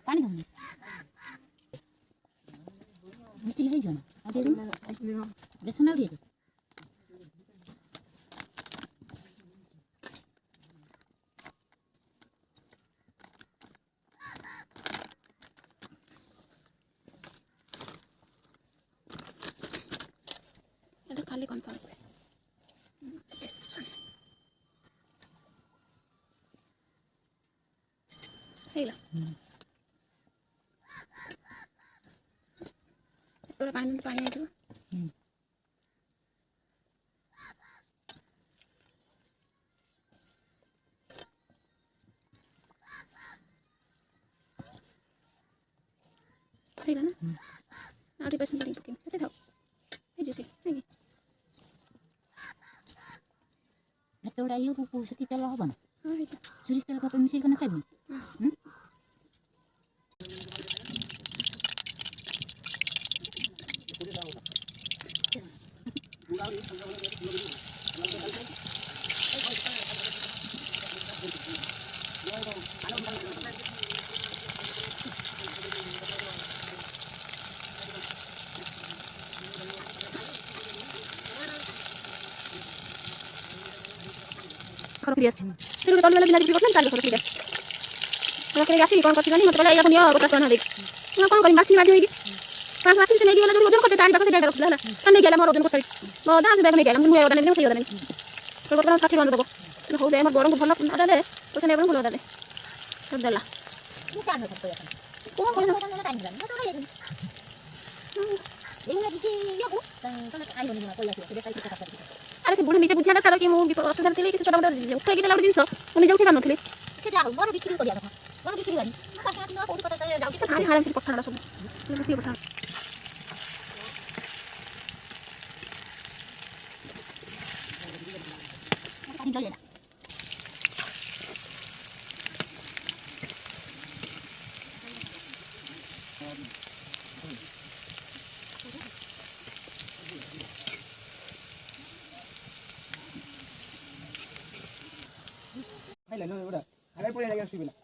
पानी दो मिट्टी है जो ना अभी बेसन डाल दिए इधर खाली कौन पानी बेसन हेला थोड़ा पानी पानी है जो हेला ना आउरी बेसन पानी पके एते थाओ ए जो से नहीं तोड़ा यो को सती तेल हो बना हां हे जा सुरिस तेल को मिसेल कना खाइबो खरो फिर आछे फिर टोल वाला बिना बिक्री करथन तार खरो फिर आछे हमरा करे आसी कोन करछि जानी मत बोला এখন ইয়া গোটা কোন দেখ না কোন করি মাছি মাটি হইবি পাঁচ মাছি সে নেই গেলা যদি ওজন করতে টাইম দেখো সেটা রাখলা না কানে গেলা মোর ওজন করছাই মো দাস দেখো নেই গেলা মুই ওজন নেই সেই ওজন নেই তো বড় কাঠি বান্ধ দেবো হো দে আমার বড় ভালো না দাদে তো সে নেই ভালো দাদে সব দেলা কি কাজ করতে এখন কোন কোন টাইম দিলাম তো হয়ে যাবে এগুলা দিছি ইয়া তো আইলো নি না কই আছে সেটা কাইতে কাটা আরে সে বুড়ি নিজে বুঝিয়া না সারা কি মু অসুবিধা ଥିଲି কিছু ছোট মোটো উঠাই কি দেলা ଗୋଟେ ଜିନିଷ ମୁଁ ନିଜେ ଉଠେଇ ପାରୁନଥିଲି ସେ ଯାଉ ବର ବିକ୍ରି କରିବା କଥା ବର ବିକ୍ରି କରି ମୁଁ କାହା ଦିନ କୋଉଠି କଥା ଯାଉଛି ଭାରି ହାରାମ ସେ ପଠାଣ ସବୁ ମୁଁ ପଠାଣ ପାଣି ଜଳିଲା Hay là nơi đó. Hay là bây giờ đang suy nghĩ.